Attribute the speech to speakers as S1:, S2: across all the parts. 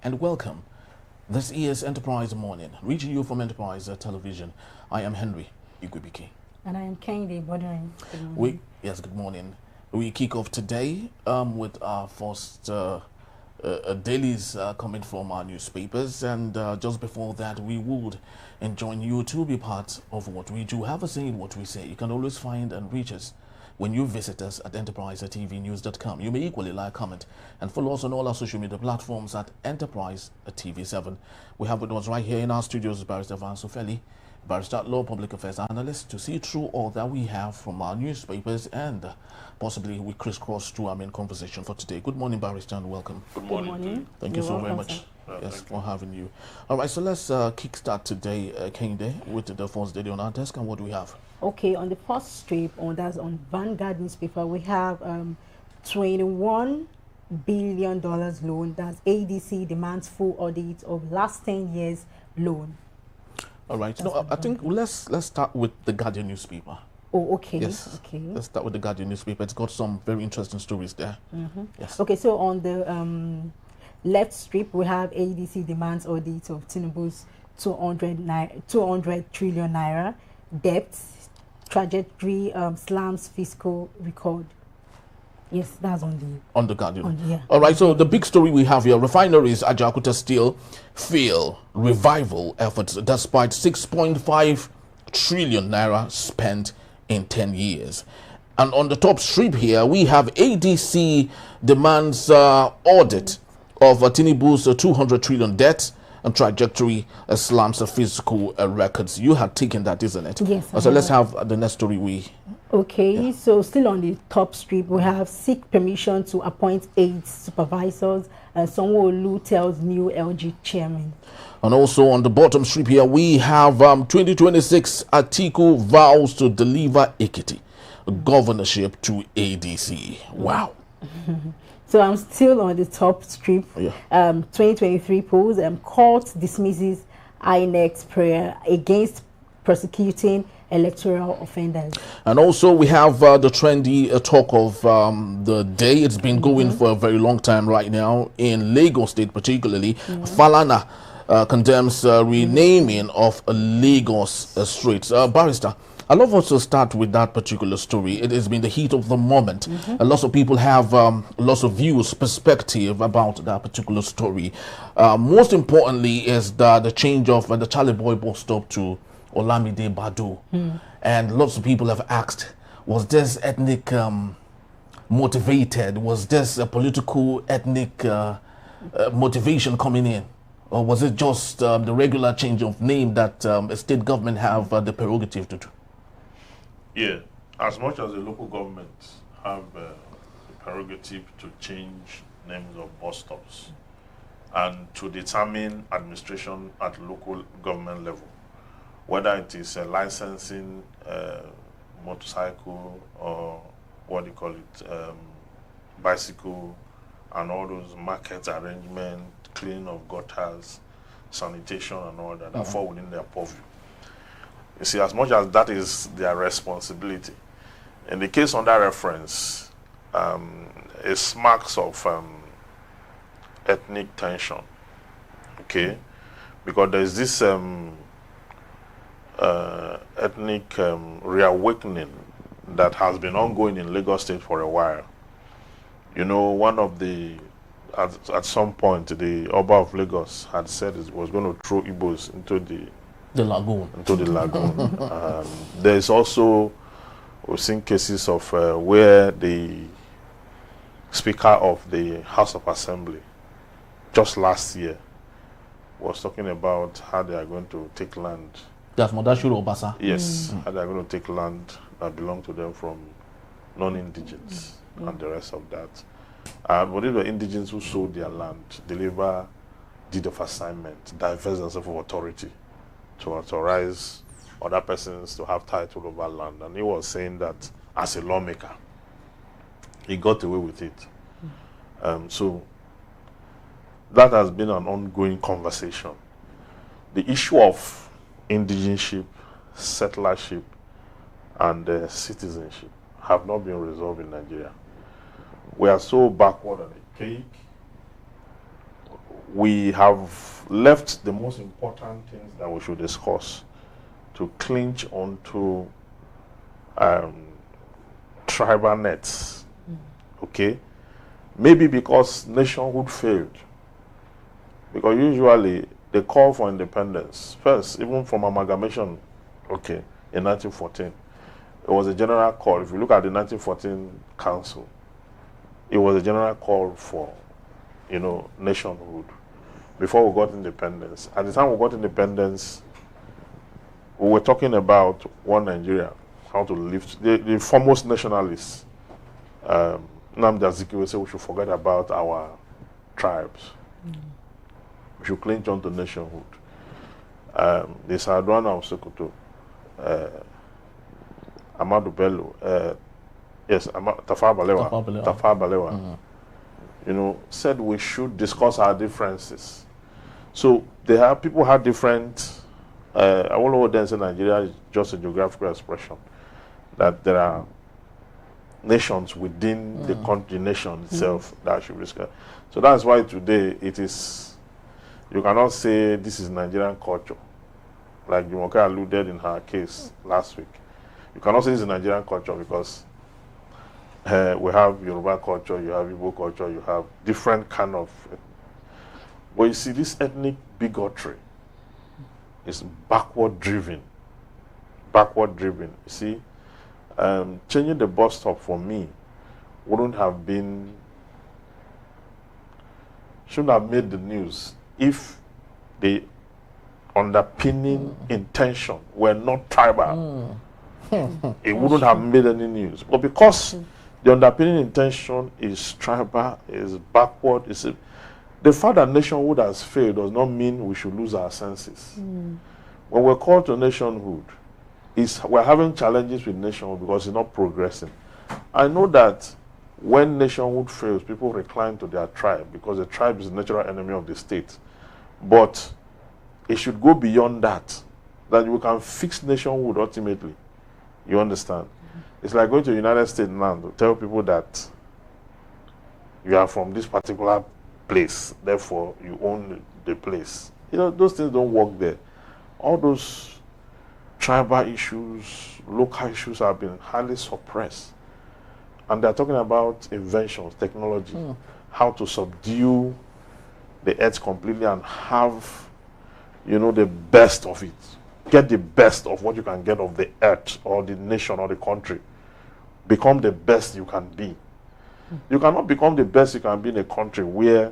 S1: and welcome. This is Enterprise Morning, reaching you from Enterprise Television. I am Henry Igbo.
S2: And I am Kende Bordering.
S1: Good morning. We kick off today with our first dailies coming from our newspapers, and just before that we would enjoin you to be part of what we do. Have a say in what we say. You can always find and reach us when you visit us at EnterpriseTVNews.com. You may equally like, comment, and follow us on all our social media platforms at EnterpriseTV7. We have with us right here in our studios Barrister Van Sofeli, Barrister at Law, Public Affairs Analyst, to see through all that we have from our newspapers, and possibly we crisscross through our main conversation for today. Good morning, Barrister, and welcome.
S3: Good morning.
S1: Thank you so very much. Yes, for having you. All right, so let's kickstart today, Kende, with the first daily on our desk, and what do we have?
S2: Okay, on the first strip, that's on Vanguard newspaper, we have $21 billion loan. That's ADC demands full audit of last 10 years loan.
S1: All right. No, I think let's start with the Guardian newspaper.
S2: Oh, okay.
S1: Yes.
S2: Okay.
S1: Let's start with the Guardian newspaper. It's got some very interesting stories there. Yes.
S2: Okay, so on the left strip, we have ADC demands audit of Tinubu's 200 trillion naira debt trajectory, slams fiscal record. Yes, that's on the
S1: Guardian.
S2: Yeah.
S1: All right, so the big story we have here: refineries at Jakarta Steel fail revival efforts despite 6.5 trillion naira spent in 10 years. And on the top strip here, we have ADC demands audit of Tinubu's 200 trillion debt and trajectory slams the physical records. You had taken that, isn't it?
S2: Yes.
S1: So let's have the next story.
S2: Okay, so still on the top strip, we have seek permission to appoint 8 supervisors. Sanwo-Olu tells new LG chairman.
S1: And also on the bottom strip here, we have 2026 Atiku vows to deliver Ekiti governorship to ADC. Wow.
S2: So I'm still on the top strip. 2023 polls, court dismisses INEC's prayer against prosecuting electoral offenders. And
S1: also we have the trendy talk of the day. It's been going for a very long time right now in Lagos State, particularly. Falana condemns renaming of Lagos streets. Barrister, I love us to start with that particular story. It has been the heat of the moment. Lots of people have lots of views, perspective about that particular story. Most importantly is the change of the Charlie Boy bus stop to Olamide Badu. And lots of people have asked, was this ethnic motivated? Was this a political ethnic motivation coming in? Or was it just the regular change of name that a state government have the prerogative to do?
S3: Yeah, as much as the local governments have the prerogative to change names of bus stops and to determine administration at local government level, whether it is a licensing motorcycle or what do you call it, bicycle, and all those market arrangement, cleaning of gutters, sanitation and all that, that fall within their purview. You see, as much as that is their responsibility, in the case under reference, it smacks of ethnic tension, okay? Because there's this ethnic reawakening that has been ongoing in Lagos State for a while. You know, one of the, at some point, the Oba of Lagos had said it was going to throw Igbos into the
S1: lagoon.
S3: There's also, we've seen cases of where the Speaker of the House of Assembly, just last year, was talking about how they are going to take land.
S1: That's Modashiro Obasa.
S3: Yes, how they are going to take land that belong to them from non-indigents and the rest of that. But if the indigents who sold their land deliver deed of assignment, divest themselves of authority to authorize other persons to have title over land. And he was saying that as a lawmaker, he got away with it. So that has been an ongoing conversation. The issue of indigenship, settlership, and citizenship have not been resolved in Nigeria. We are so backward on the cake. we have left the most important things that we should discuss to clinch onto tribal nets. Okay? Maybe because nationhood failed. Because usually they call for independence. First, even from amalgamation, okay, in 1914, it was a general call. If you look at the 1914 Council, it was a general call for, you know, nationhood before we got independence. At the time we got independence, we were talking about one Nigeria, how to lift the foremost nationalists. Nnamdi Azikiwe said we should forget about our tribes. We should clinch on to nationhood. The Saadwana of Sokoto, Amadou Bello, yes, Tafawa Balewa, you know, said we should discuss our differences. So people had different. I won't know then say Nigeria is just a geographical expression, that there are nations within the country, nation itself that should be discussed. So that's why today it is. You cannot say this is Nigerian culture, like Jumoke alluded in her case last week. You cannot say this is Nigerian culture because we have Yoruba culture, you have Igbo culture, you have different kind of. But you see, this ethnic bigotry is backward driven. Backward driven. You see, changing the bus stop for me shouldn't have made the news if the underpinning intention were not tribal. It wouldn't have made any news. But because the underpinning intention is tribal, is backward, the fact that nationhood has failed does not mean we should lose our senses. When we're called to nationhood, we're having challenges with nationhood because it's not progressing. I know that when nationhood fails, people recline to their tribe because the tribe is the natural enemy of the state. But it should go beyond that we can fix nationhood ultimately. You understand? It's like going to the United States now to tell people that you are from this particular place, therefore you own the place. You know, those things don't work there. All those tribal issues, local issues have been highly suppressed. And they're talking about inventions, technology, how to subdue the earth completely and have, you know, the best of it. Get the best of what you can get of the earth or the nation or the country. Become the best you can be. You cannot become the best you can be in a country where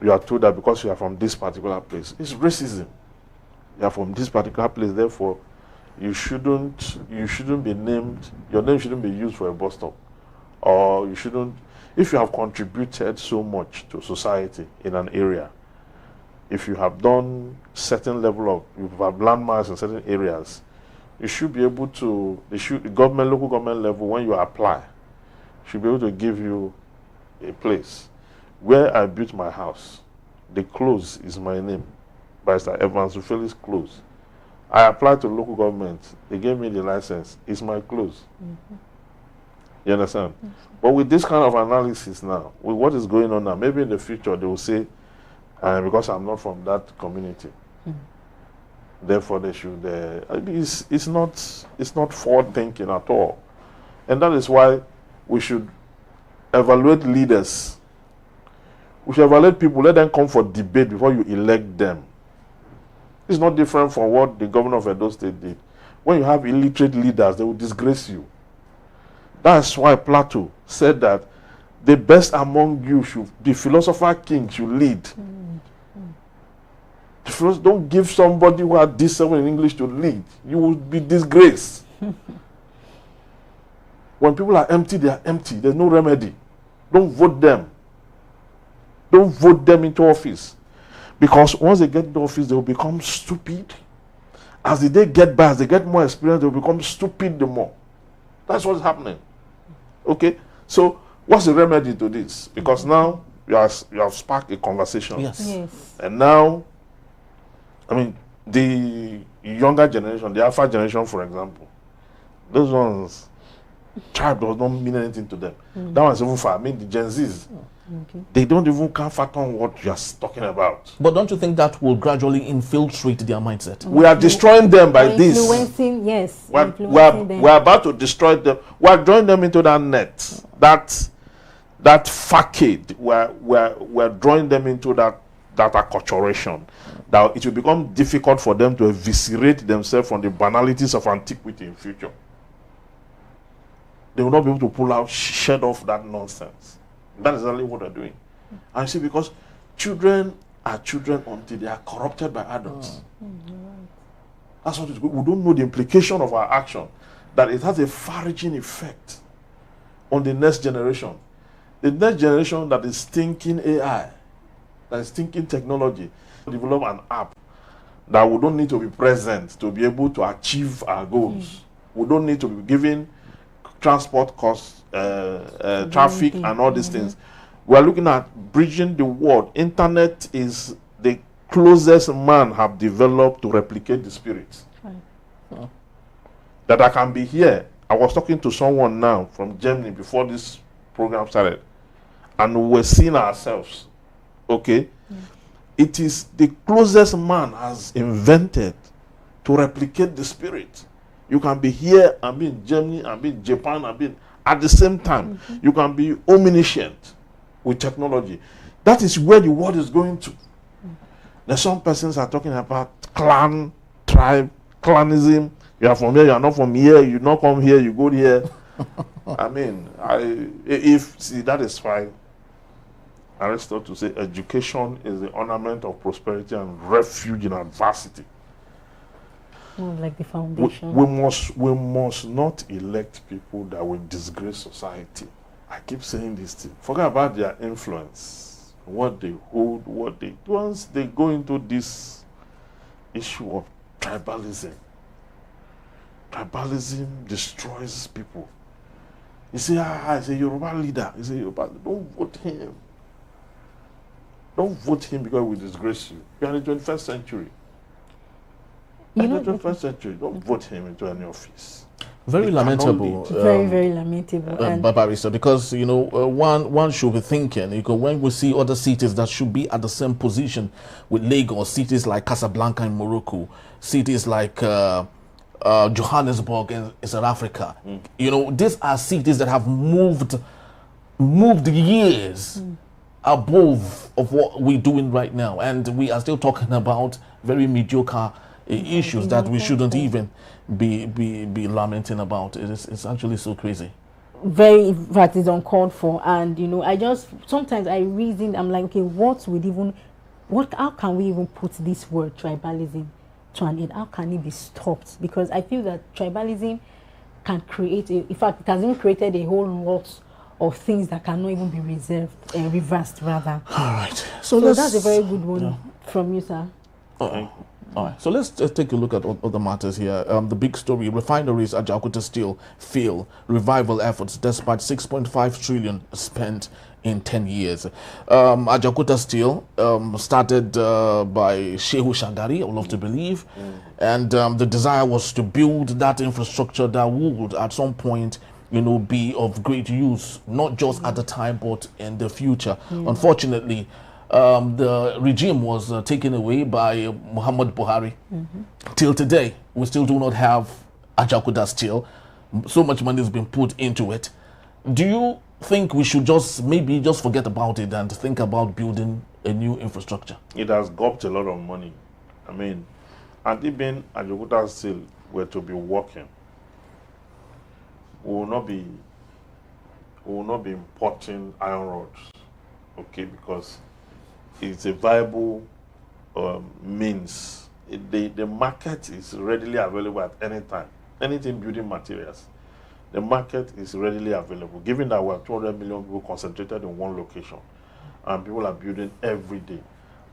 S3: you are told that because you are from this particular place. It's racism. You are from this particular place, therefore you shouldn't be named, your name shouldn't be used for a bus stop. Or you shouldn't, if you have contributed so much to society in an area, if you have done certain level of, you have landmarks in certain areas, you should be able to, the government, local government level, when you apply, should be able to give you a place. Where I built my house, the close is my name, Barrister Evans Felix Close. I applied to local government, they gave me the license, it's my close. You understand? But with this kind of analysis now, with what is going on now, maybe in the future they will say, because I'm not from that community, therefore they should. It's not forward thinking at all, and that is why we should evaluate leaders. We should evaluate people. Let them come for debate before you elect them. It's not different from what the governor of Edo State did. When you have illiterate leaders, they will disgrace you. That's why Plato said that the best among you should, the philosopher king should lead. Don't give somebody who had D7 in English to lead. You will be disgraced. When people are empty, they are empty. There's no remedy. Don't vote them. Don't vote them into office. Because once they get into office, they will become stupid. As the day get by, as they get more experience, they will become stupid the more. That's what's happening. Okay? So, what's the remedy to this? Because now, you have sparked a conversation.
S2: Yes.
S3: And now, I mean, the younger generation, the Alpha generation, for example, those ones, tribe does not mean anything to them. That one's even far. I mean, the Gen Zs, They don't even can't fathom what you're talking about.
S1: But don't you think that will gradually infiltrate their mindset?
S3: We are destroying them by this.
S2: Influencing, yes.
S3: We're about to destroy them. We're drawing them into that net, that facade. We're drawing them into that acculturation. That it will become difficult for them to eviscerate themselves from the banalities of antiquity in future. They will not be able to pull out, shed off that nonsense. That is exactly what they're doing. And you see, because children are children until they are corrupted by adults. That's what it is. We don't know the implication of our action, that it has a far-reaching effect on the next generation. The next generation that is thinking AI, that is thinking technology, develop an app that we don't need to be present to be able to achieve our goals. We don't need to be giving transport costs, traffic, and all these things. We are looking at bridging the world. Internet is the closest man have developed to replicate the spirit. That I can be here. I was talking to someone now from Germany before this program started, and we're seeing ourselves. Okay? It is the closest man has invented to replicate the spirit. You can be here and be in Germany and be in Japan and be at the same time. You can be omniscient with technology. That is where the world is going to. Now some persons are talking about clan, tribe, clanism. You are from here, you are not from here, you not come here, you go here. I mean, that is why Aristotle say education is the ornament of prosperity and refuge in adversity.
S2: Like the foundation.
S3: We must not elect people that will disgrace society. I keep saying this thing. Forget about their influence, what they hold, once they go into this issue of tribalism. Tribalism destroys people. You say, he's a Yoruba leader. He's a Yoruba. Don't vote him. Don't vote him because we disgrace you. We are in the 21st century. In the 21st century, don't vote him into any office.
S1: Very lamentable.
S2: Very lamentable.
S1: Barrister, because one should be thinking, because when we see other cities that should be at the same position with Lagos, cities like Casablanca in Morocco, cities like Johannesburg in South Africa, these are cities that have moved years above of what we're doing right now, and we are still talking about very mediocre issues that we shouldn't even be lamenting about. It's actually so crazy.
S2: Very, that is uncalled for. And sometimes I reason, I'm like, okay, how can we even put this word tribalism to an end? How can it be stopped? Because I feel that tribalism can create in fact, it has even created a whole lot of things that cannot even be reversed rather.
S1: All right.
S2: So that's a very good one from you, sir.
S1: All right, so let's take a look at other matters here. The big story: refineries at Ajaokuta Steel fail revival efforts despite 6.5 trillion spent in 10 years. Ajaokuta Steel started by Shehu Shagari, I would love to believe, and the desire was to build that infrastructure that would, at some point, be of great use, not just at the time, but in the future. Unfortunately, the regime was taken away by Muhammad Buhari. Till today, we still do not have Ajaokuta Steel. So much money has been put into it. Do you think we should just forget about it and think about building a new infrastructure?
S3: It has gulped a lot of money. I mean, and even Ajaokuta Steel were to be working, we will not be importing iron rods, okay, because it's a viable means. The market is readily available at any time. Anything building materials, the market is readily available. Given that we have 200 million people concentrated in one location, and people are building every day,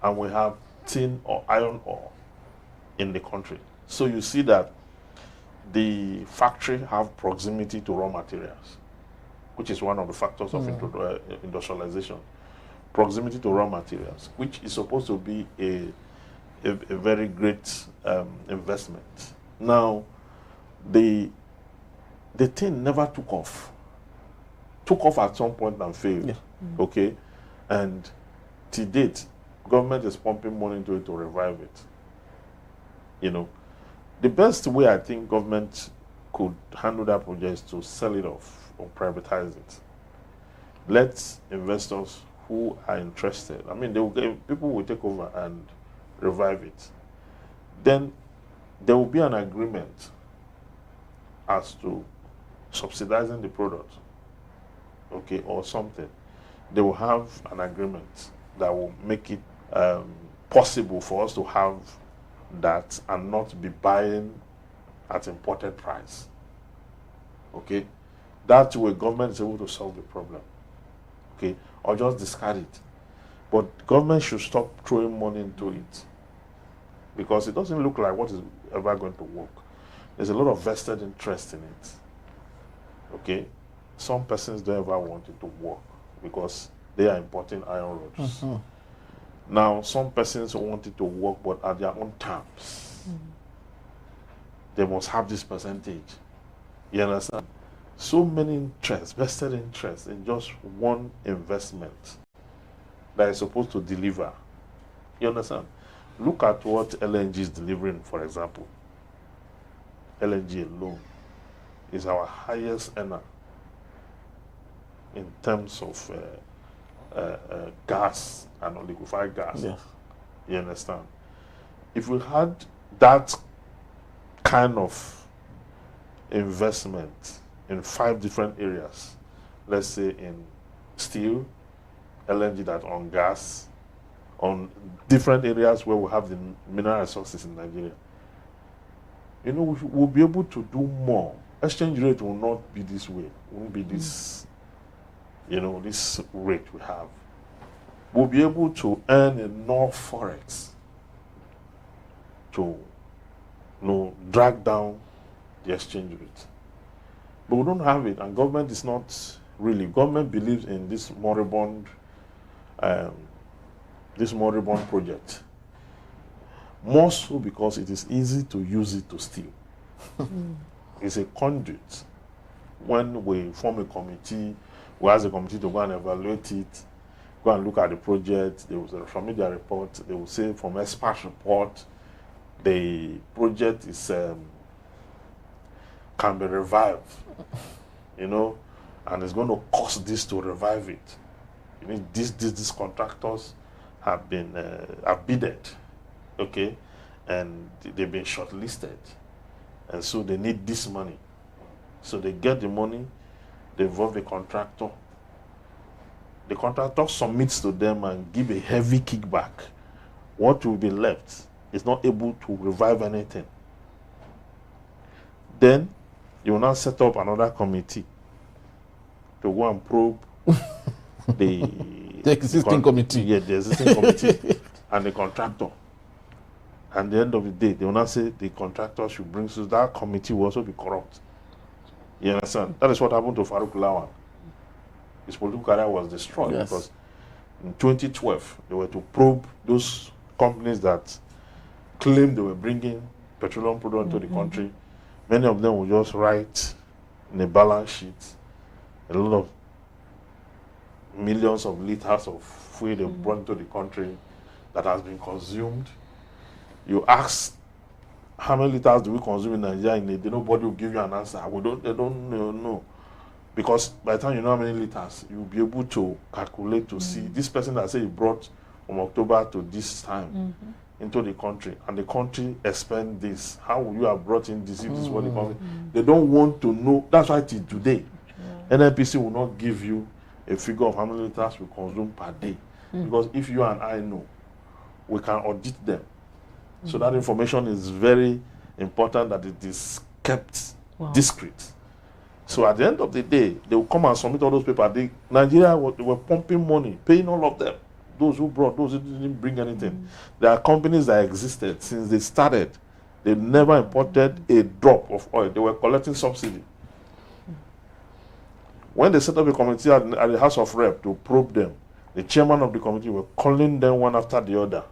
S3: and we have tin or iron ore in the country, so you see that the factory have proximity to raw materials, which is one of the factors of industrialization. Proximity to raw materials, which is supposed to be a very great investment. Now, the thing never took off. Took off at some point and failed. Okay, And to date, government is pumping money into it to revive it. You know, the best way I think government could handle that project is to sell it off or privatize it. Let investors who are interested, I mean, people will take over and revive it. Then there will be an agreement as to subsidizing the product, okay, or something. They will have an agreement that will make it possible for us to have that and not be buying at imported price. Okay, that way government is able to solve the problem. Okay, or just discard it. But government should stop throwing money into it, because it doesn't look like what is ever going to work. There's a lot of vested interest in it. Okay, some persons don't ever want it to work because they are importing iron rods. Now, some persons want it to work, but at their own terms. They must have this percentage. You understand? So many interests, vested interests in just one investment that is supposed to deliver. You understand? Look at what LNG is delivering, for example. LNG alone is our highest earner in terms of gas and liquefied gas.
S1: Yes.
S3: You understand? If we had that kind of investment in 5 different areas, let's say in steel, LNG, that on gas, on different areas where we have the mineral resources in Nigeria, you know, we'll be able to do more. Exchange rate will not be this way. It won't be this, you know, this rate we have. We'll be able to earn enough forex to, you know, drag down the exchange rate. But we don't have it, and government is not really. Government believes in this moribund project. More so because it is easy to use it to steal. It's a conduit. When we form a committee, we ask the committee to go and evaluate it, go and look at the project. They will submit their report. They will say from expert report, the project is can be revived, you know, and it's going to cost this to revive it. You mean these contractors have been bidded, okay, and they've been shortlisted, and so they need this money. So they get the money, they involve the contractor. The contractor submits to them and give a heavy kickback. What will be left is not able to revive anything. Then you will now set up another committee to go and probe the
S1: existing committee.
S3: Yeah, the existing committee and the contractor. And at the end of the day, they will not say the contractor should bring, so that committee will also be corrupt. You understand? That is what happened to Farouk Lawan. His political career was destroyed because in 2012, they were to probe those companies that claimed they were bringing petroleum product into the country. Many of them will just write in a balance sheet a lot of millions of liters of fuel they brought into the country that has been consumed. You ask how many liters do we consume in Nigeria in a day, nobody will give you an answer. They don't know. Because by the time you know how many liters, you'll be able to calculate to see this person that say he brought from October to this time into the country, and the country expend this. How will you have brought in this if this is what the country? They don't want to know. That's why till today, NNPC will not give you a figure of how many liters we consume per day. Because if you and I know, we can audit them. So that information is very important that it is kept discreet. So at the end of the day, they will come and submit all those papers. Nigeria, they were pumping money, paying all of them. Those who brought, those who didn't bring anything. There are companies that existed since they started. They never imported a drop of oil. They were collecting subsidy. When they set up a committee at the House of Rep to probe them, the chairman of the committee were calling them one after the other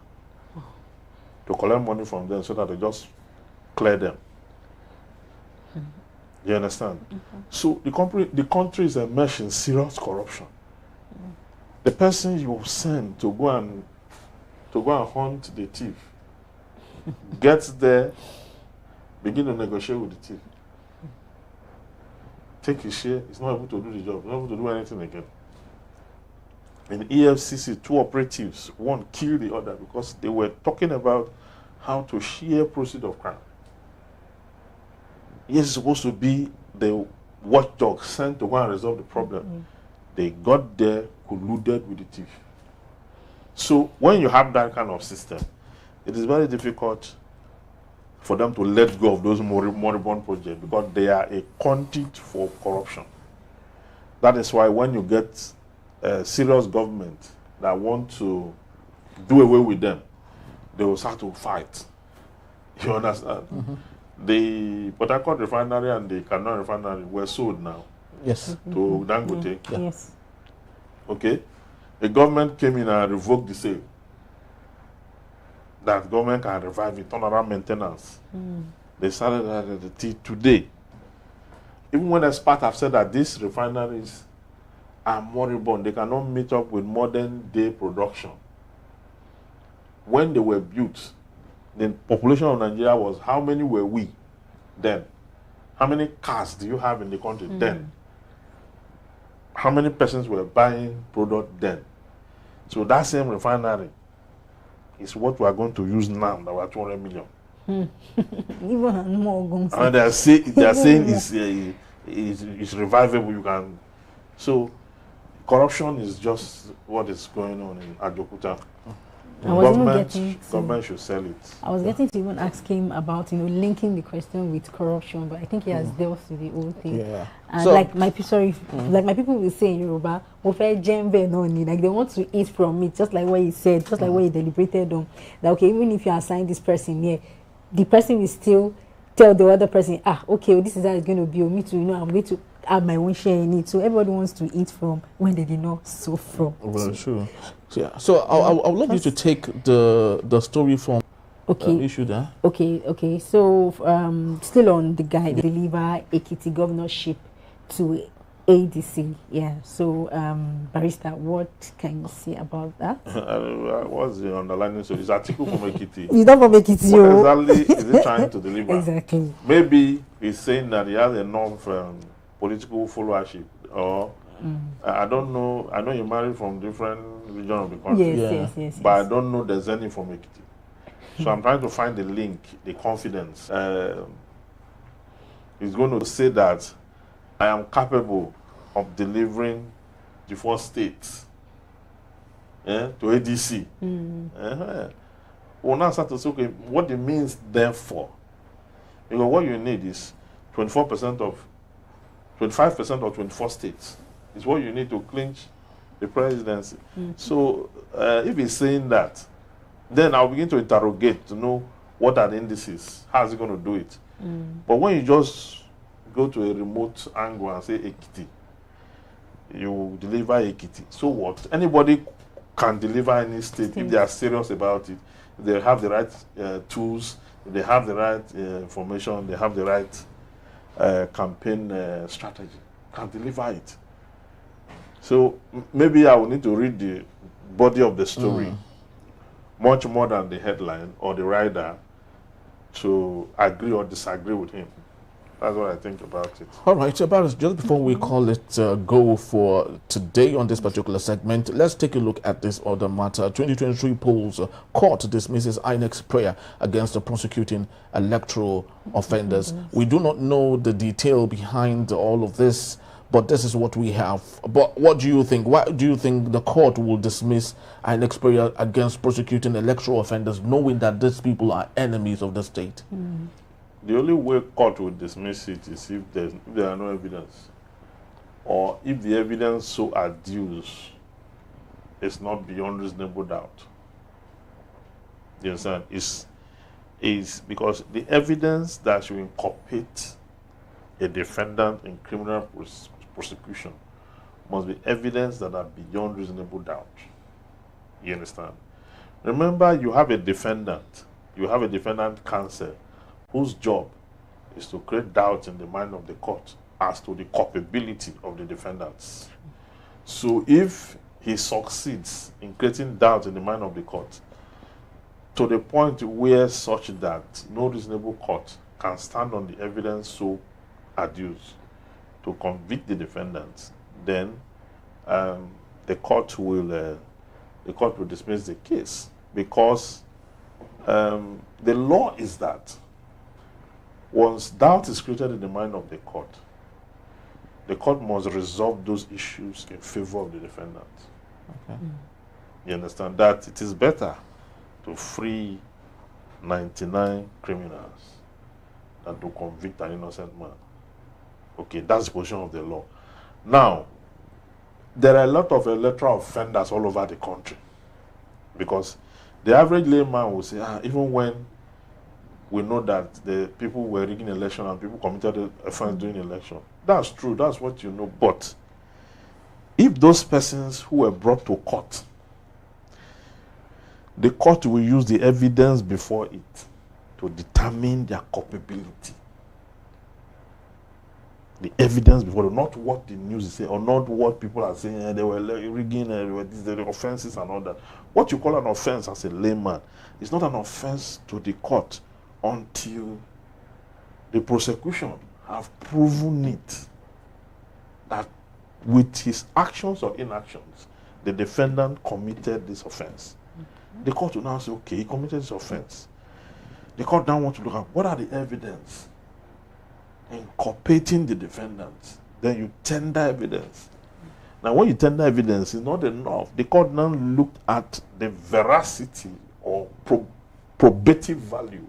S3: to collect money from them so that they just clear them. You understand? So the country is immersed in serious corruption. the person you send to go and hunt the thief gets there, begin to negotiate with the thief, take his share, he's not able to do the job, not able to do anything again. In EFCC, 2 operatives, one killed the other because they were talking about how to share proceeds of crime. Yes, it's supposed to be the watchdog sent to go and resolve the problem. They got there, colluded with the thief. So when you have that kind of system, it is very difficult for them to let go of those moribund projects because they are a conduit for corruption. That is why when you get a serious government that want to do away with them, they will start to fight. You understand? The Port Harcourt refinery and the Kaduna refinery were sold now.
S1: Yes.
S3: To Dangote.
S2: Yeah. Yes.
S3: Okay. The government came in and revoked the sale. That government can revive it, turn around maintenance. They started at the T today. Even when experts have said that these refineries are moribund, they cannot meet up with modern day production. When they were built, the population of Nigeria was, how many were we then? How many cars do you have in the country then? How many persons were buying product then? So that same refinery is what we are going to use now, that we are 200 million.
S2: Even more.
S3: And they are saying it's revivable. You can. So corruption is just what is going on in Ajokuta. Government should sell it.
S2: I was getting to even ask him about, linking the question with corruption, but I think he has dealt with the whole thing.
S1: Yeah.
S2: And
S1: So,
S2: like my people will say in Yoruba, like they want to eat from it, just like what he said, just like what he deliberated on. That okay, even if you assign this person here, the person will still tell the other person, okay, well, this is how it's going to be. Me too, I'm going to have my own share in it. So everybody wants to eat from when they did not sow from.
S1: Well, sure. So I would love you to take the story from issue there.
S2: Okay. So still on the guy, they deliver Ekiti governorship to ADC. Yeah. So Barrister, what can you say about that?
S3: What's the underlining? So this article from Ekiti.
S2: He's not from Ekiti.
S3: What exactly is he trying to deliver?
S2: Exactly.
S3: Maybe he's saying that he has enough political followership, or I don't know. I know you married from different region of the country.
S2: Yes.
S3: But I don't know there's any from Ekiti. So I'm trying to find the link, the confidence. He's going to say that I am capable of delivering the 4 states to ADC. We'll now start to say, okay, what it means therefore. Because what you need is 25% of 24 states is what you need to clinch the presidency. So if he's saying that, then I'll begin to interrogate to know what are the indices, how is he going to do it. But when you just go to a remote angle and say Ekiti, you deliver Ekiti. So what? Anybody can deliver any state if they are serious about it. If they have the right tools, if they have the right information, they have the right campaign strategy, can deliver it. So maybe I will need to read the body of the story much more than the headline or the writer to agree or disagree with him. That's what I think about it.
S1: All right, Barris, just before we call it go for today on this particular segment, let's take a look at this other matter. 2023 polls, court dismisses INEC's prayer against the prosecuting electoral offenders. We do not know the detail behind all of this, but this is what we have. But what do you think? Why do you think the court will dismiss INEC's prayer against prosecuting electoral offenders, knowing that these people are enemies of the state?
S3: The only way court will dismiss it is if there are no evidence, or if the evidence so adduced is not beyond reasonable doubt. You understand? Is because the evidence that should inculpate a defendant in criminal prosecution must be evidence that are beyond reasonable doubt. You understand? Remember, you have a defendant counsel whose job is to create doubt in the mind of the court as to the culpability of the defendants. So if he succeeds in creating doubt in the mind of the court to the point where such that no reasonable court can stand on the evidence so adduced to convict the defendant, then the court will dismiss the case, because the law is that once doubt is created in the mind of the court must resolve those issues in favor of the defendant.
S1: Okay.
S3: You understand that it is better to free 99 criminals than to convict an innocent man. Okay, that's the position of the law. Now, there are a lot of electoral offenders all over the country, because the average layman will say, even when we know that the people were rigging election and people committed offense during election, that's true, that's what you know. But if those persons who were brought to court, the court will use the evidence before it to determine their culpability. The evidence before, not what the news is saying, or not what people are saying, they were rigging, the offenses and all that. What you call an offense as a layman is not an offense to the court until the prosecution have proven it, that with his actions or inactions, the defendant committed this offense. The court will now say, okay, he committed this offense. The court now wants to look at what are the evidence inculpating the defendant. Then you tender evidence. Now, when you tender evidence, it's not enough. The court now looked at the veracity or probative value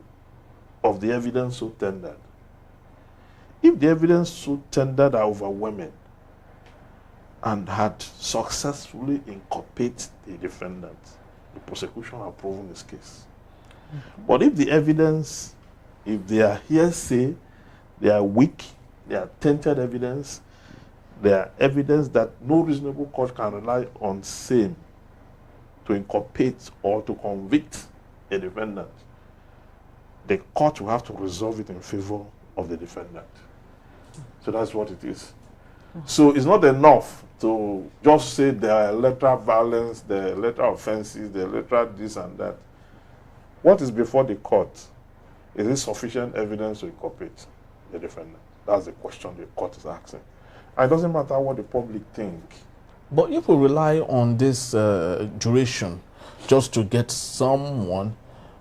S3: of the evidence so tendered. If the evidence so tendered are overwhelming and had successfully inculpated the defendant, the prosecution have proven his case. But if the evidence, if they are hearsay, they are weak, they are tainted evidence, they are evidence that no reasonable court can rely on same to inculpate or to convict a defendant, the court will have to resolve it in favor of the defendant. So that's what it is. So it's not enough to just say there are electoral violence, there are electoral offenses, there are electoral this and that. What is before the court? Is it sufficient evidence to inculpate the defendant? That's the question the court is asking. And it doesn't matter what the public think.
S1: But if we rely on this duration just to get someone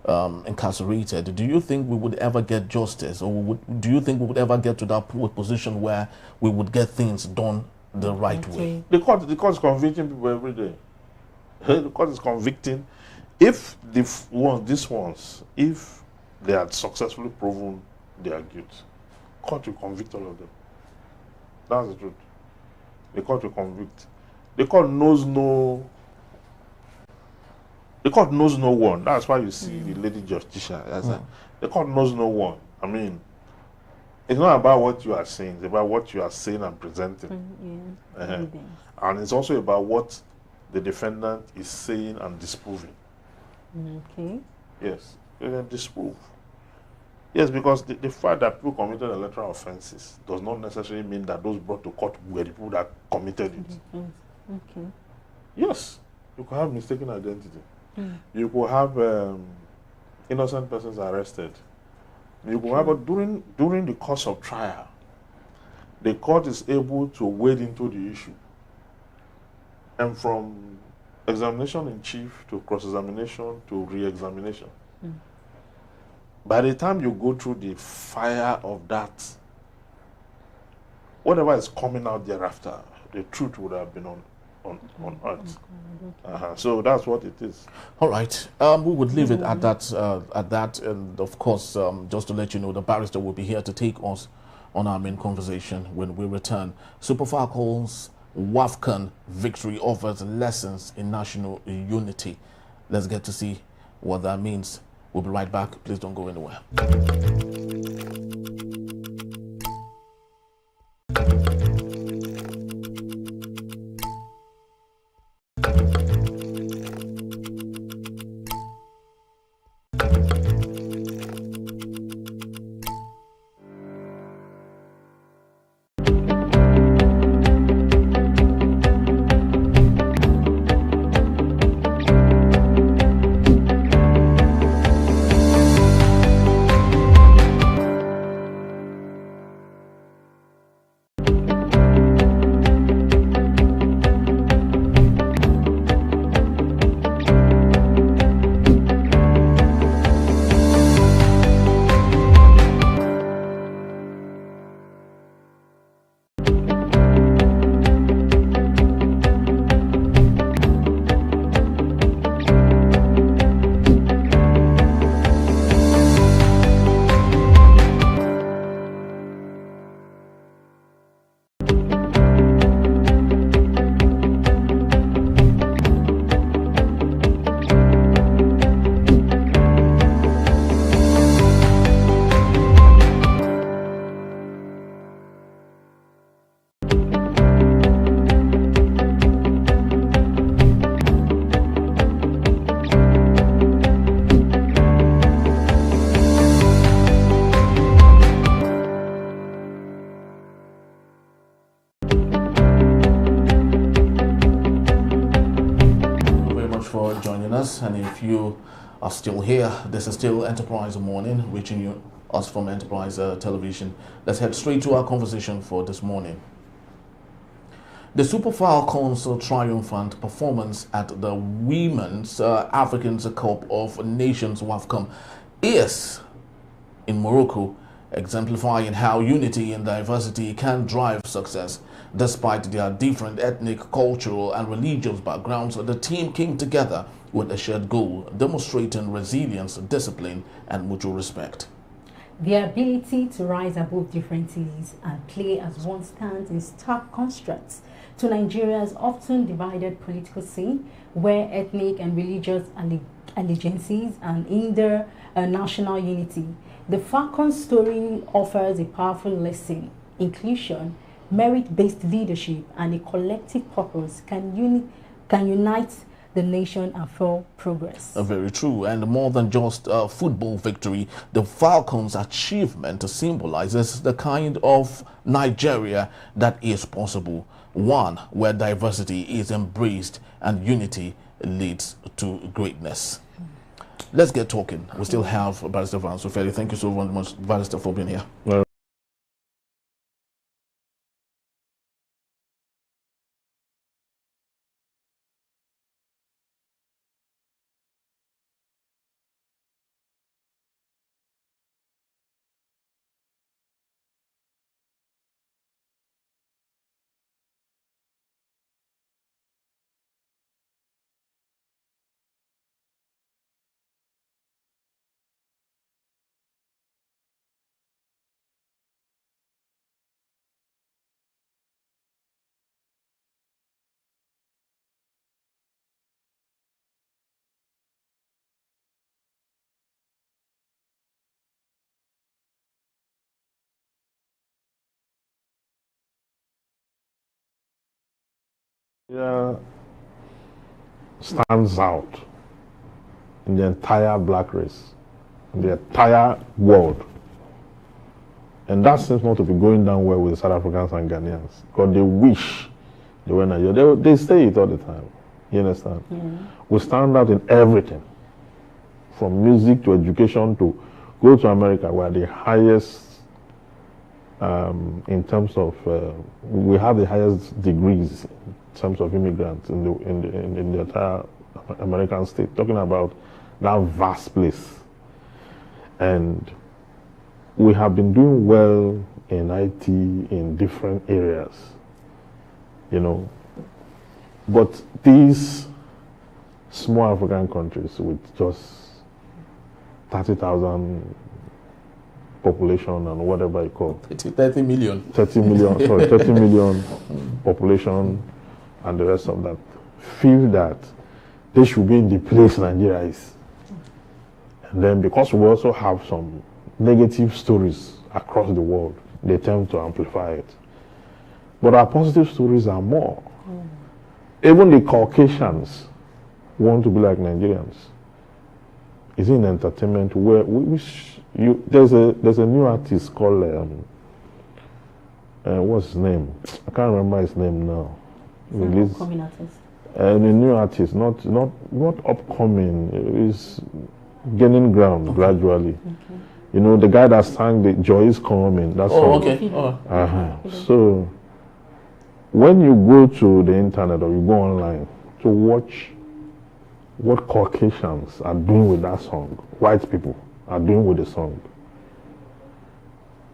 S1: incarcerated, do you think we would ever get justice, or do you think we would ever get to that position where we would get things done the right way?
S3: The court is convicting people every day. The court is convicting. If these ones, if they had successfully proven their guilt, court will convict all of them. That's the truth. The court will convict. The court knows no one. That's why you see the lady Justicia. The court knows no one. I mean, it's not about what you are saying, it's about what you are saying and presenting. And it's also about what the defendant is saying and disproving.
S2: Okay.
S3: Yes, you can disprove. Yes, because the fact that people committed electoral offenses does not necessarily mean that those brought to court were the people that committed it.
S2: Okay.
S3: Yes, you could have mistaken identity. You could have innocent persons arrested. You could have, but during the course of trial, the court is able to wade into the issue. And from examination in chief to cross-examination to re-examination. By the time you go through the fire of that, whatever is coming out thereafter, the truth would have been on earth. So that's what it is.
S1: All right. We would leave it at that. And of course, just to let you know, the barrister will be here to take us on our main conversation when we return. Super Falcons Wafcon victory offers lessons in national unity. Let's get to see what that means. We'll be right back. Please don't go anywhere. are still here. This is still Enterprise Morning, reaching you us from Enterprise Television. Let's head straight to our conversation for this morning. The Super Falcons' triumphant performance at the Women's African Cup of Nations Wafcon is in Morocco, exemplifying how unity and diversity can drive success. Despite their different ethnic, cultural, and religious backgrounds, the team came together with a shared goal, demonstrating resilience, discipline, and mutual respect.
S2: Their ability to rise above differences and play as one stands in stark contrast to Nigeria's often divided political scene, where ethnic and religious allegiances and hinder national unity. The Falcons story offers a powerful lesson: inclusion, merit-based leadership, and a collective purpose can unite the nation and fuel progress.
S1: Very true. And more than just a football victory, the Falcons' achievement symbolizes the kind of Nigeria that is possible. One where diversity is embraced and unity leads to greatness. Let's get talking. We still have Barrister Van Sofeli. Thank you so very much, Barrister, for being here.
S3: Well, yeah, stands out in the entire black race, in the entire world. And that seems not to be going down well with the South Africans and Ghanaians, because they wish they were Nigeria. They say it all the time. You understand? We stand out in everything, from music to education to go to America, where the highest in terms of we have the highest degrees in terms of immigrants in the entire American state. Talking about that vast place, and we have been doing well in IT in different areas, you know. But these small African countries with just 30,000 population and whatever you call
S1: 30 million.
S3: 30 million, sorry, 30 million population and the rest of that, feel that they should be in the place Nigeria is. And then because we also have some negative stories across the world, they tend to amplify it. But our positive stories are more. Even the Caucasians want to be like Nigerians. It's in entertainment where there's a new artist called what's his name? I can't remember his name now.
S2: Upcoming artist.
S3: A new artist, not upcoming. Is gaining ground gradually. You know, the guy that sang the Joy Is Coming. That's
S1: okay.
S3: So when you go to the internet or you go online to watch what Caucasians are doing with that song, white people are doing with the song,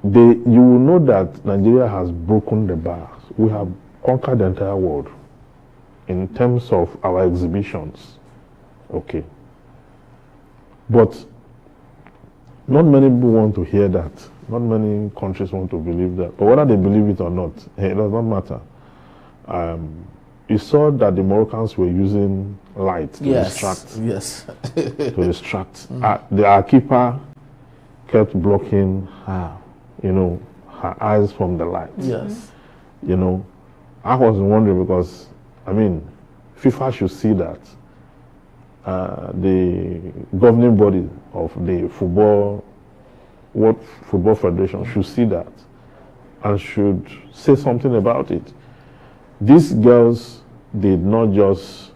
S3: you will know that Nigeria has broken the bars. We have conquered the entire world in terms of our exhibitions. Okay. But not many people want to hear that. Not many countries want to believe that. But whether they believe it or not, it does not matter. You saw that the Moroccans were using light to distract.
S1: Yes.
S3: To distract. Our keeper kept blocking her, her eyes from the light.
S1: Yes.
S3: I was wondering because, FIFA should see that the governing body of the World Football Federation should see that and should say something about it. These girls did not just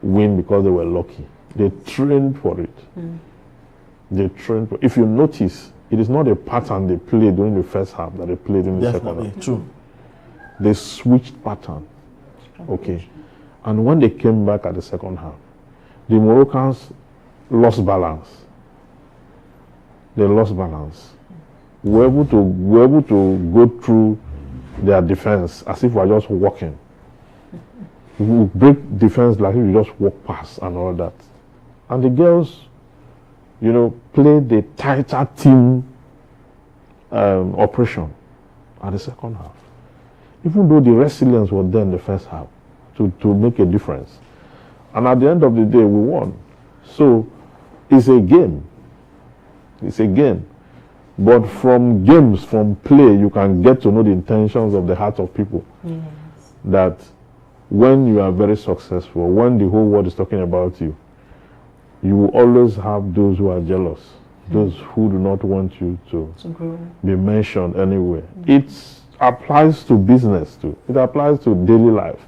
S3: win because they were lucky. They trained for it. They trained. If you notice, it is not a pattern they played during the first half that they played in the second half.
S1: True.
S3: They switched pattern. Okay. And when they came back at the second half, the Moroccans lost balance. They lost balance. We were able to go through their defense as if we were just walking. We break defense like if we just walk past and all that. And the girls, you know, played the tighter team operation at the second half. Even though the resilience was there in the first half to make a difference. And at the end of the day, we won. So it's a game. It's a game. But from games, from play, you can get to know the intentions of the hearts of people. Yes. That when you are very successful, when the whole world is talking about you, you will always have those who are jealous, those who do not want you to be mentioned anywhere. It applies to business too. It applies to daily life,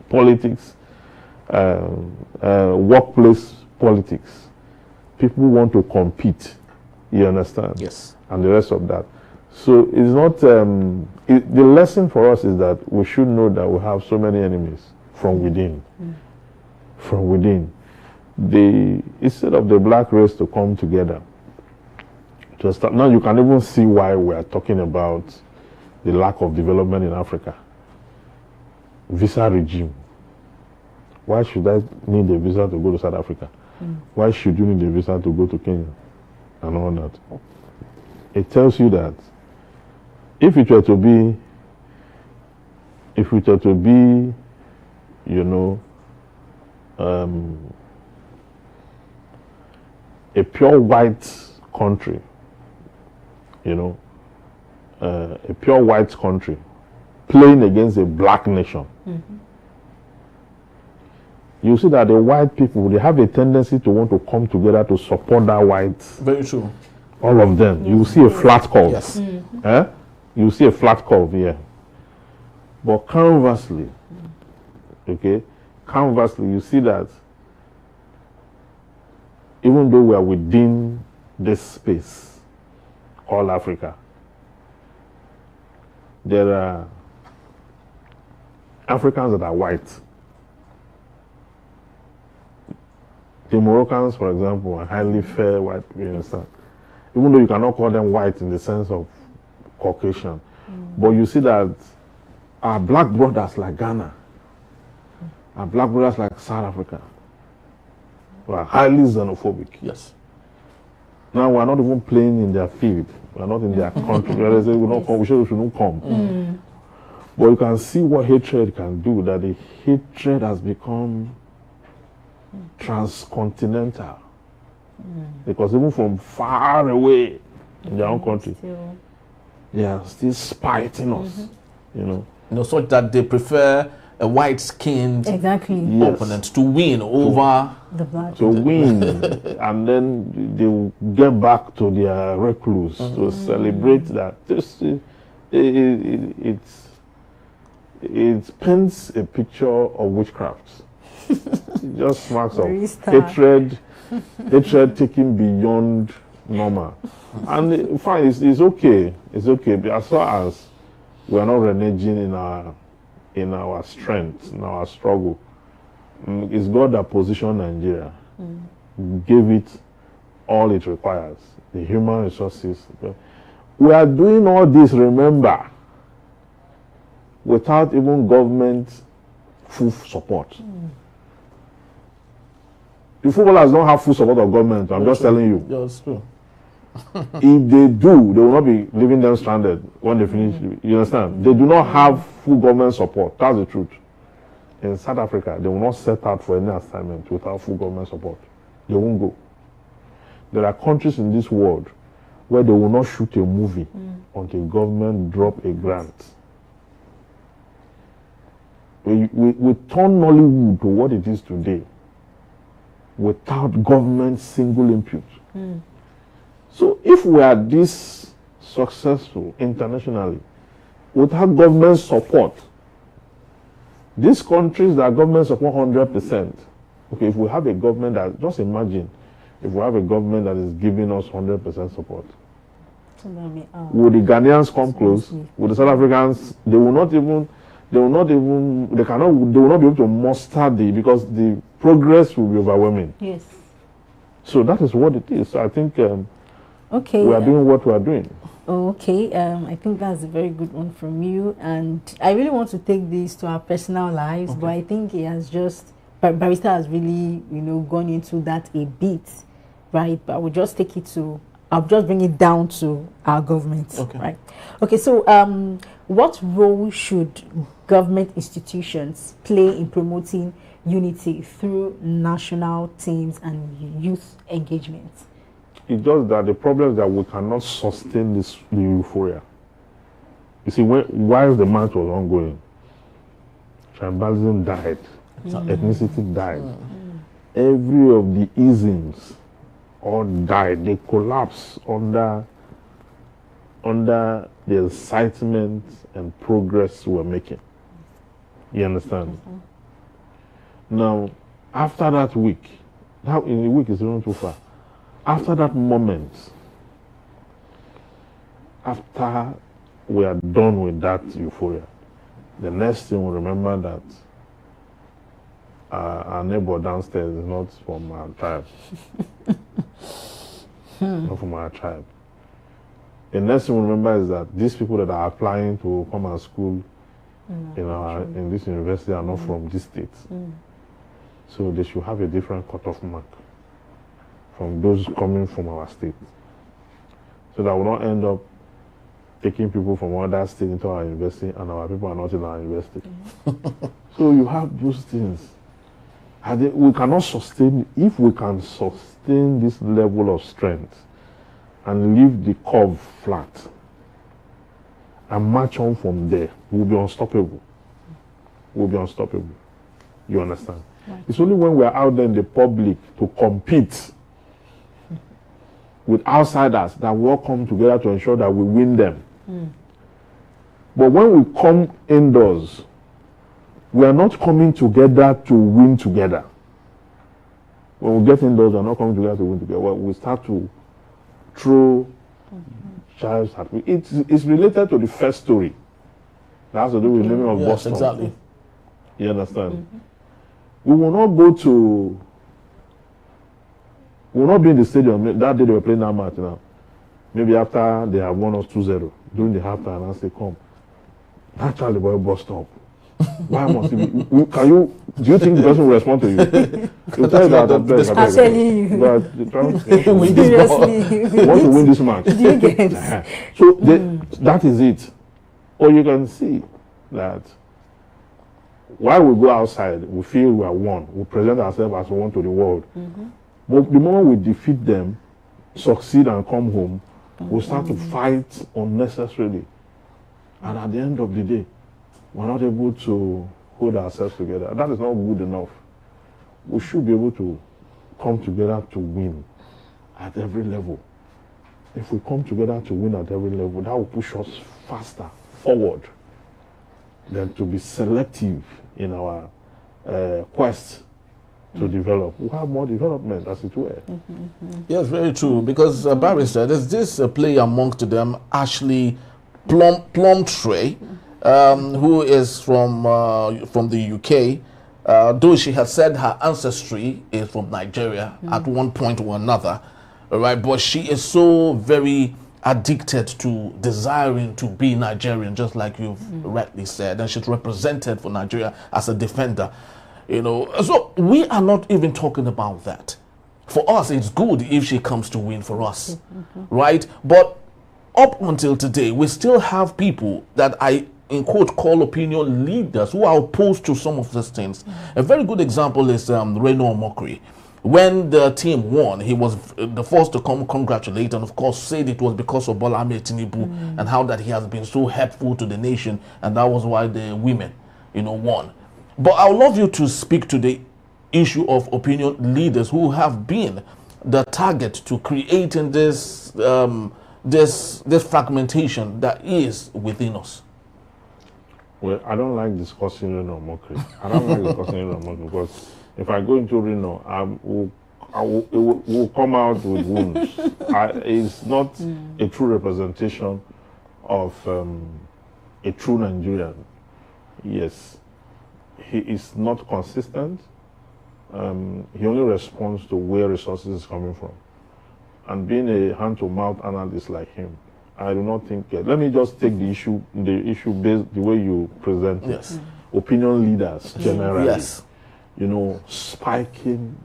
S3: politics, workplace politics. People want to compete. You understand?
S1: Yes.
S3: And the rest of that. So it's not, the lesson for us is that we should know that we have so many enemies from within. From within. Instead of the black race to come together, to start, now you can even see why we are talking about the lack of development in Africa. Visa regime. Why should I need a visa to go to South Africa? Why should you need a visa to go to Kenya? And all that. It tells you that if it were to be, you know, a pure white country, you know, a pure white country playing against a black nation, you see that the white people, they have a tendency to want to come together to support that white.
S1: Very true.
S3: All of them. You see a flat curve.
S1: Yes.
S3: You see a flat curve here. But conversely, okay, you see that even though we are within this space called Africa, there are Africans that are white. The Moroccans, for example, are highly fair white people, you understand? Even though you cannot call them white in the sense of Caucasian. But you see that our black brothers like Ghana, our black brothers like South Africa, are highly xenophobic.
S1: Yes.
S3: Now we're not even playing in their field. We're not in their country. They say we don't come, we shouldn't come. But you can see what hatred can do, that the hatred has become transcontinental. Because even from far away in their own country, they are still spiting us, you know.
S1: You know, such that they prefer a white-skinned opponent to win over
S2: the black.
S3: To win, and then they will get back to their recluse to celebrate that. This it paints a picture of witchcraft. It just marks of hatred taken beyond normal. And fine, it's okay. It's okay. But as far as we are not reneging in our strength, in our struggle, it's God that positioned Nigeria, gave it all it requires, the human resources. We are doing all this, remember, without even government full support. The footballers don't have full support of government. I'm just telling you.
S1: That's true.
S3: If they do, they will not be leaving them stranded when they finish. You understand? They do not have full government support. That's the truth. In South Africa, they will not set out for any assignment without full government support. They won't go. There are countries in this world where they will not shoot a movie until government drop a grant. We turn Nollywood to what it is today without government single input. So if we are this successful internationally without government support, these countries that government support 100%, Okay, if we have a government that, just imagine, if we have a government that is giving us 100% support, will the Ghanaians come close? Will the South Africans? They will not even. They will not be able to muster because the progress will be overwhelming.
S2: Yes.
S3: So that is what it is. So I think
S2: okay,
S3: we are doing what we are doing.
S2: Okay, I think that's a very good one from you, and I really want to take this to our personal lives, but I think it has just, Barrister has really, gone into that a bit, right? But I will just take it to, I'll just bring it down to our government, right? Okay, so what role should government institutions play in promoting unity through national teams and youth engagement?
S3: It's just that the problem is that we cannot sustain the euphoria. You see, while the match was ongoing, tribalism died, ethnicity died. Every of the isms all died. They collapsed under the excitement and progress we're making. You understand? Now, after that week, now in a week is not too far. After that moment, after we are done with that euphoria, the next thing we remember that our neighbor downstairs is not from our tribe. Not from our tribe. The next thing we remember is that these people that are applying to come and school in this university are not from this state. So they should have a different cutoff mark from those coming from our state. So that we don't end up taking people from other states into our university and our people are not in our university. So you have those things. We cannot sustain, if we can sustain this level of strength and leave the curve flat and march on from there, we'll be unstoppable. We'll be unstoppable. You understand? Right. It's only when we're out there in the public to compete with outsiders that we all come together to ensure that we win them. But when we come indoors, we are not coming together to win together. When we get indoors, we're not coming together to win together. Well, we start to throw chives at me. It's related to the first story. That has to do with the naming of Boston.
S1: Exactly.
S3: You understand? We will not go to. We will not be in the stadium that day they were playing that match now. Maybe after they have won us 2-0 during the halftime, and say, "Come, that Charlie boy bust up. Why must he be? Do you think the person will respond to you? He'll tell you that I'm
S2: telling you.
S3: But
S2: Seriously,
S3: want to win this match.
S2: Do you get?
S3: So that is it. Or you can see that while we go outside, we feel we are one. We present ourselves as one to the world. But the moment we defeat them, succeed and come home, we start to fight unnecessarily. And at the end of the day, we're not able to hold ourselves together. That is not good enough. We should be able to come together to win at every level. If we come together to win at every level, that will push us faster forward than to be selective in our quest to develop. We have more development, as it were.
S1: Yes, very true. Because Barrister, there's this player amongst them, Ashley Plumtree, who is from the UK. Though she has said her ancestry is from Nigeria at one point or another, right? But she is so very addicted to desiring to be Nigerian, just like you've rightly said, and she's represented for Nigeria as a defender. So we are not even talking about that. For us, it's good if she comes to win for us, right? But up until today, we still have people that I, in quote, call opinion leaders who are opposed to some of these things. A very good example is Reno Omokri. When the team won, he was the first to come congratulate and, of course, said it was because of Bola Ahmed Tinubu and how that he has been so helpful to the nation, and that was why the women, won. But I would love you to speak to the issue of opinion leaders who have been the target to creating this this fragmentation that is within us.
S3: Well, I don't like discussing Reno Omokri. I don't like discussing Reno Omokri because If I go into Reno, it will come out with wounds. It's not a true representation of a true Nigerian. Yes, he is not consistent. He only responds to where resources is coming from. And being a hand-to-mouth analyst like him, I do not think. Let me just take the issue based the way you present it.
S1: Yes.
S3: Opinion leaders generally,
S1: Yes.
S3: you know, spiking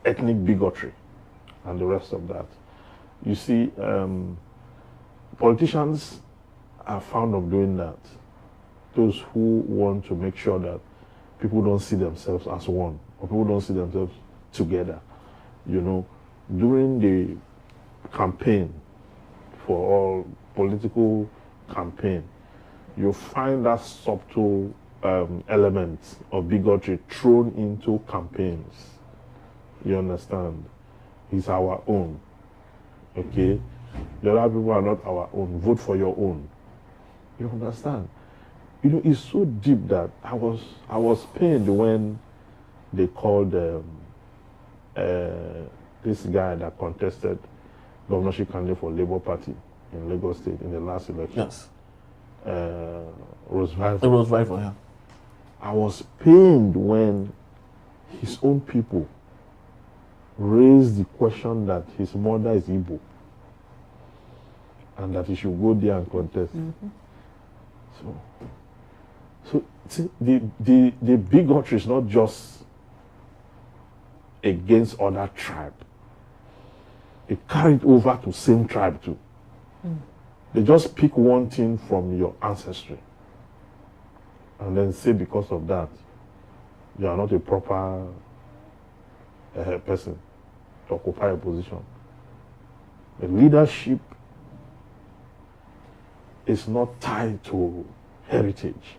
S3: ethnic bigotry and the rest of that. You see, politicians are fond of doing that. Those who want to make sure that people don't see themselves as one, or people don't see themselves together. You know, during the campaign, for all political campaign, you find that subtle element of bigotry thrown into campaigns. You understand? He's our own. Okay? The other people are not our own. Vote for your own. You understand? You know, it's so deep that I was pained when they called this guy that contested governorship candidate for Labour Party in Lagos State in the last election.
S1: Yes.
S3: Rose Vival.
S1: It was Vival, yeah.
S3: I was pained when his own people raised the question that his mother is Igbo and that he should go there and contest. So see, the bigotry is not just against other tribe. It carried over to same tribe too. They just pick one thing from your ancestry and then say because of that you are not a proper person to occupy a position. The leadership is not tied to heritage.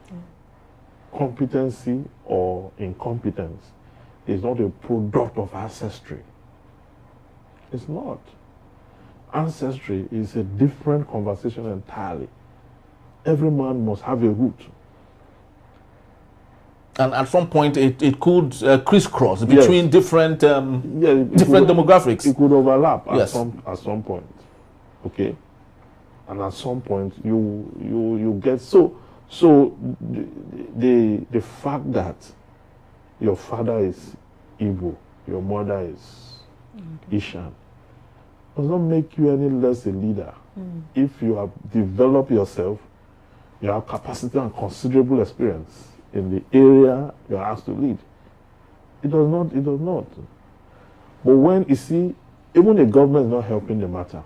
S3: Competency or incompetence is not a product of ancestry. It's not. Ancestry is a different conversation entirely. Every man must have a root.
S1: And at some point, it could crisscross between different different demographics.
S3: It could overlap at
S1: Yes.
S3: at some point. Okay, and at some point you get so the fact that your father is Igbo, your mother is Ishan, does not make you any less a leader. If you have developed yourself, you have capacity and considerable experience in the area you are asked to lead. It does not. But when you see, even the government is not helping the matter.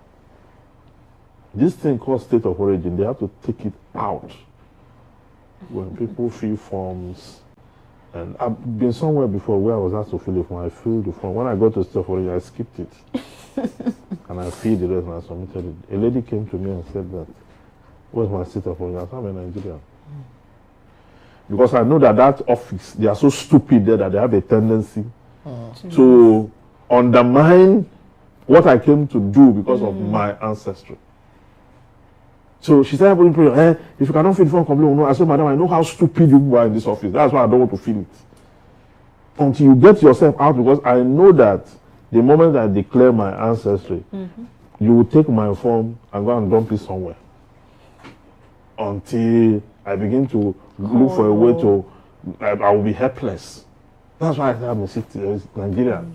S3: This thing called state of origin, they have to take it out. When people fill forms, and I've been somewhere before where I was asked to fill the form, I filled the form. When I got to state of origin, I skipped it. And I filled the rest and I submitted it. A lady came to me and said that, what's my state of origin? I said, I'm a Nigerian. Because I know that office, they are so stupid there that they have a tendency to undermine what I came to do because of my ancestry. So she started putting pressure, if you cannot fill the form completely, no. I said, madam, I know how stupid you are in this office. That's why I don't want to fill it. Until you get yourself out, because I know that the moment I declare my ancestry, you will take my form and go and dump it somewhere. Until I begin to look for a way to, I will be helpless. That's why I said I'm a Nigerian.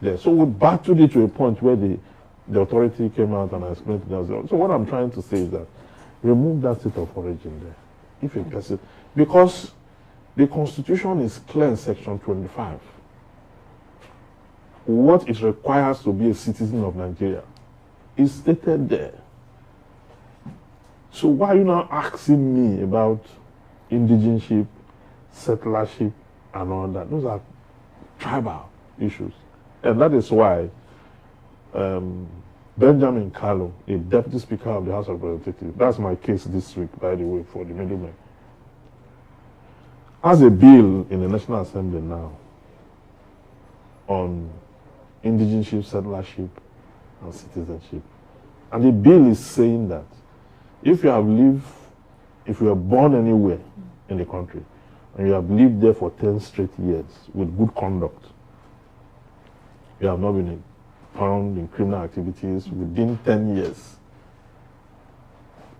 S3: Yeah. So we battled it to a point where the authority came out and I explained to them. So what I'm trying to say is that remove that state of origin there. If a person, because the Constitution is clear in Section 25. What it requires to be a citizen of Nigeria is stated there. So why are you now asking me about indigenship, settlership, and all that? Those are tribal issues. And that is why Benjamin Kalu, a deputy speaker of the House of Representatives, that's my case this week, by the way, for the middlemen, has a bill in the National Assembly now on indigenship, settlership, and citizenship. And the bill is saying that if you have lived, if you are born anywhere in the country, and you have lived there for 10 straight years with good conduct, you have not been found in criminal activities within 10 years,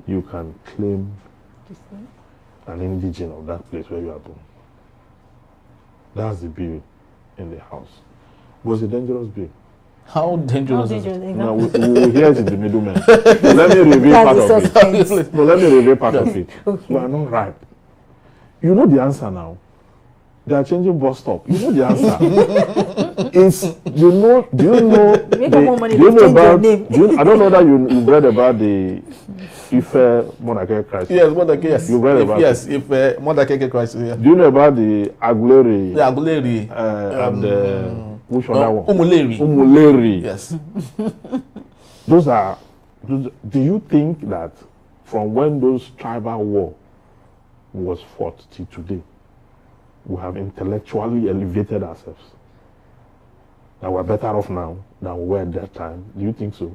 S3: you can claim an indigene of that place where you are born. That's the bill in the House. It was a dangerous bill.
S1: How dangerous is it?
S3: Now, we hear it in the middleman. Let me reveal part of it. No, let me reveal part of it.
S2: Okay.
S3: We are not ripe. You know the answer now. They are changing bus stop. You know the answer. It's, you know, do you know,
S2: Make more money,
S3: do you know about,
S2: name.
S3: I don't know that you've read about the Ife Monarchical crisis.
S1: Yes, Monarchical, yes.
S3: You've read about
S1: yes,
S3: it.
S1: if Monarchical crisis, yeah.
S3: Do you know about the Aguleri?
S1: The Aguleri.
S3: And which other one?
S1: Umuleri.
S3: Umuleri.
S1: Yes.
S3: Those are, do you think that from when those tribal war was fought till today, we have intellectually elevated ourselves? That we're better off now than we were at that time? Do you think so?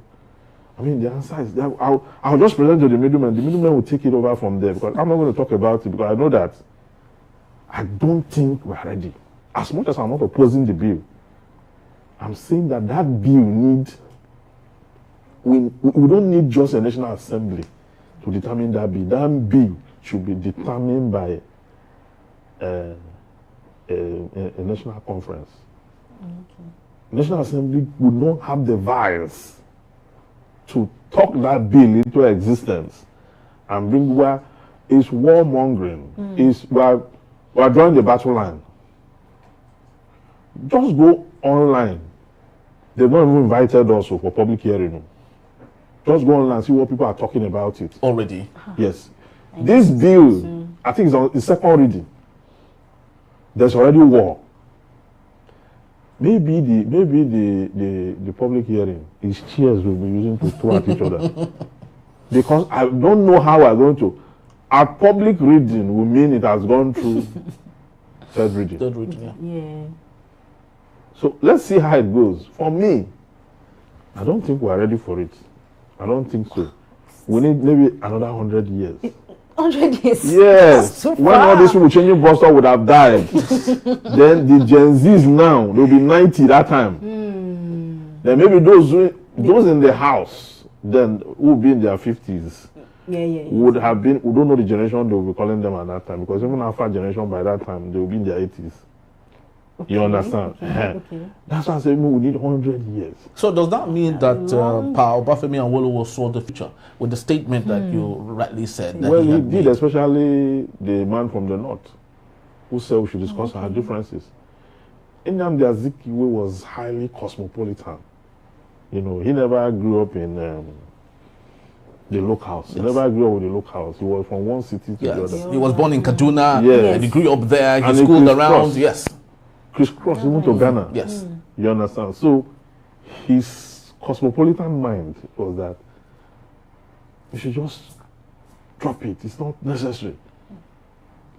S3: I mean, the answer is that I'll just present to the middleman. The middleman will take it over from there, because I'm not going to talk about it, because I know that I don't think we're ready. As much as I'm not opposing the bill, I'm saying that that bill we don't need just a National Assembly to determine that bill. That bill should be determined by a national conference. Okay. National Assembly would not have the vials to talk that bill into existence and bring where it's warmongering. It's we're drawing the battle line. Just go online. They've not even invited us for public hearing. Just go online and see what people are talking about it.
S1: Already?
S3: Yes. This bill, I think it's on the second reading. There's already war. Maybe the public hearing is chairs we'll be using to throw at each other. Because I don't know how we're going to. Our public reading will mean it has gone through third reading.
S1: Third reading,
S2: Yeah.
S3: So let's see how it goes. For me, I don't think we're ready for it. I don't think so. We need maybe another 100 years.
S2: 100 years?
S3: Yes.
S2: So
S3: when all these people changing bus stop would have died, then the Gen Zs now, they'll be 90 that time. Then maybe those in the house, then who will be in their 50s, would have been, we don't know the generation they will be calling them at that time, because even after generation by that time, they will be in their 80s. Okay. You understand? Okay. That's why I say we need 100 years.
S1: So does that mean that Pa Obafemi Awolowo saw the future with the statement that you rightly said? That
S3: well, he did, especially the man from the north, who said we should discuss our differences. Nnamdi Azikiwe was highly cosmopolitan. You know, he never grew up in the locals. Yes. He never grew up with the locals. He was from one city to the other.
S1: He was born in Kaduna.
S3: Yes.
S1: And he grew up there. He schooled around. Yes.
S3: Crisscross, even to Ghana.
S1: Yes.
S3: You understand? So his cosmopolitan mind was that we should just drop it. It's not necessary.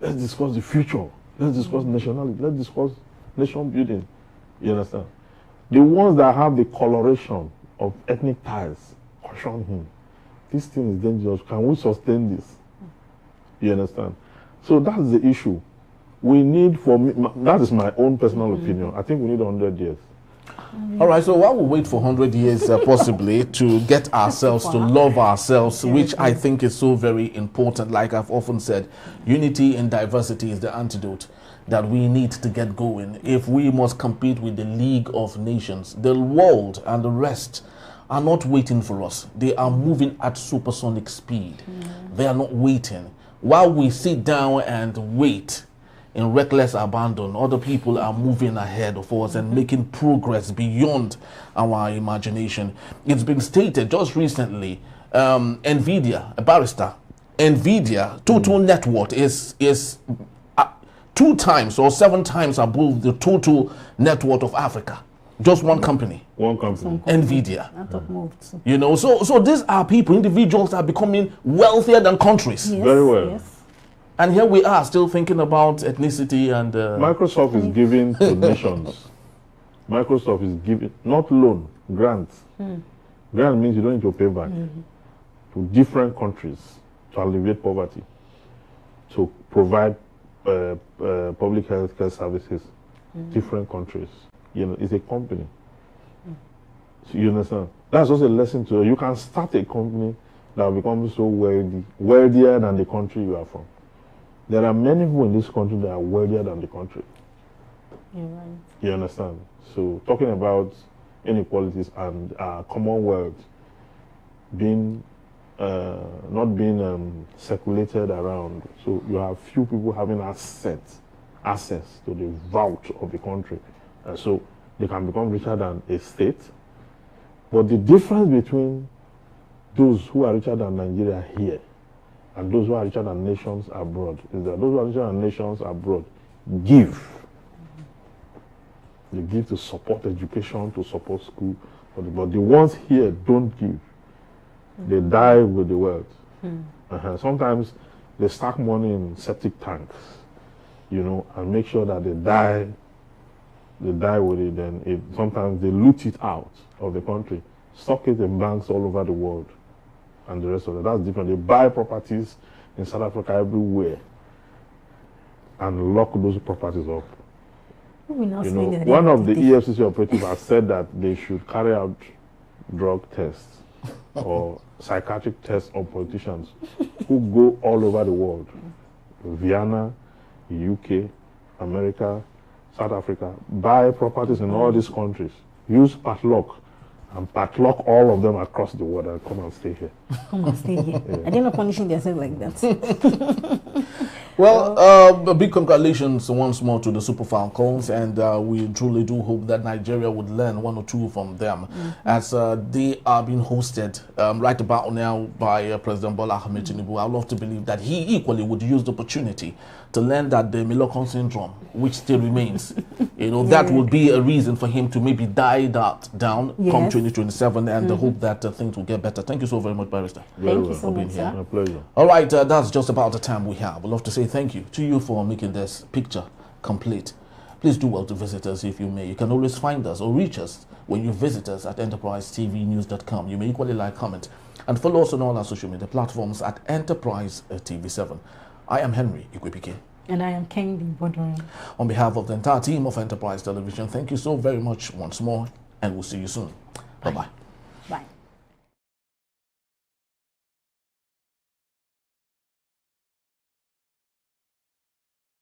S3: Let's discuss the future. Let's discuss nationality. Let's discuss nation building. You understand? The ones that have the coloration of ethnic ties caution him. This thing is dangerous. Can we sustain this? You understand? So that's the issue. We need, for me, that is my own personal opinion, I think we need 100 years.
S1: All right, so while we wait for 100 years possibly to get ourselves to love ourselves, which I think is so very important. Like I've often said, unity in diversity is the antidote that we need to get going. If we must compete with the League of Nations, the world and the rest are not waiting for us. They are moving at supersonic speed. They are not waiting. While we sit down and wait in reckless abandon, other people are moving ahead of us and making progress beyond our imagination. It's been stated just recently, NVIDIA, a barrister, NVIDIA total net worth is 2 times or 7 times above the total net worth of Africa. Just one company.
S3: One company.
S1: NVIDIA. You know, so these are people, individuals are becoming wealthier than countries.
S2: Yes,
S3: very well.
S2: Yes.
S1: And here we are still thinking about ethnicity and...
S3: Microsoft is giving to nations. Microsoft is giving, not loan, grants. Grant means you don't need to pay back to different countries to alleviate poverty, to provide public healthcare services, different countries. You know, it's a company. So you understand? That's also a lesson to you. You can start a company that will become so wealthy, wealthier than the country you are from. There are many people in this country that are wealthier than the country.
S2: You're right.
S3: You understand? So talking about inequalities and Commonwealth being not being circulated around, so you have few people having access to the wealth of the country, and so they can become richer than a state. But the difference between those who are richer than Nigeria here and those who are richer than nations abroad is that those who are richer than nations abroad give. They give to support education, to support school, but the ones here don't give. They die with the wealth. Sometimes they stack money in septic tanks, you know, and make sure that they die with it. Then sometimes they loot it out of the country, stock it in banks all over the world, and the rest of it. That's different. They buy properties in South Africa everywhere and lock those properties up. You know, one of the EFCC operatives has said that they should carry out drug tests or psychiatric tests on politicians who go all over the world. Vienna, UK, America, South Africa, buy properties in all these countries, use padlock, and padlock all of them across the world and come and stay here.
S2: Come and stay here. Yeah. Are they not punishing themselves like that?
S1: Well, a big congratulations once more to the Super Falcons, and we truly do hope that Nigeria would learn one or two from them, as they are being hosted right about now by President Bola Ahmed Tinubu. I love to believe that he equally would use the opportunity to learn that the Morocco syndrome, which still remains, you know, that would be a reason for him to maybe die that down come 2027, and hope that things will get better. Thank you so very much, Barrister.
S2: Thank you so much, sir.
S3: My pleasure.
S1: All right, that's just about the time we have. We'd love to say thank you to you for making this picture complete. Please do well to visit us if you may. You can always find us or reach us when you visit us at EnterpriseTVNews.com. You may equally like, comment, and follow us on all our social media platforms at EnterpriseTV7. I am Henry Ikwepike.
S2: And I am Kendi Bodron.
S1: On behalf of the entire team of Enterprise Television, thank you so very much once more, and we'll see you soon. Bye-bye.
S2: Bye.